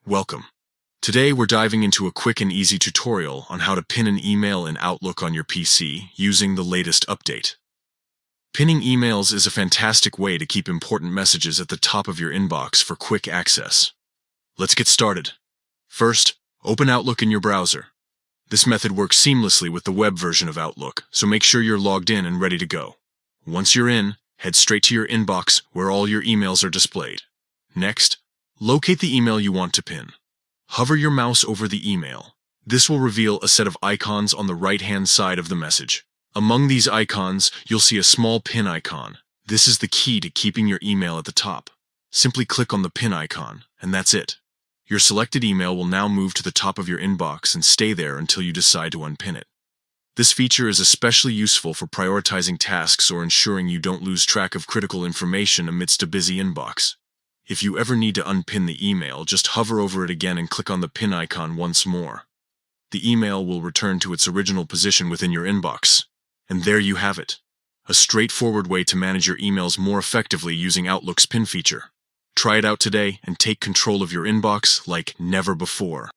Welcome. Today we're diving into a quick and easy tutorial on how to pin an email in Outlook on your PC using the latest update. Pinning emails is a fantastic way to keep important messages at the top of your inbox for quick access. Let's get started. First, open Outlook in your browser. This method works seamlessly with the web version of Outlook, so make sure you're logged in and ready to go. Once you're in, head straight to your inbox where all your emails are displayed. Next, locate the email you want to pin. Hover your mouse over the email. This will reveal a set of icons on the right-hand side of the message. Among these icons, you'll see a small pin icon. This is the key to keeping your email at the top. Simply click on the pin icon, and that's it. Your selected email will now move to the top of your inbox and stay there until you decide to unpin it. This feature is especially useful for prioritizing tasks or ensuring you don't lose track of critical information amidst a busy inbox. If you ever need to unpin the email, just hover over it again and click on the pin icon once more. The email will return to its original position within your inbox. And there you have it. A straightforward way to manage your emails more effectively using Outlook's pin feature. Try it out today and take control of your inbox like never before.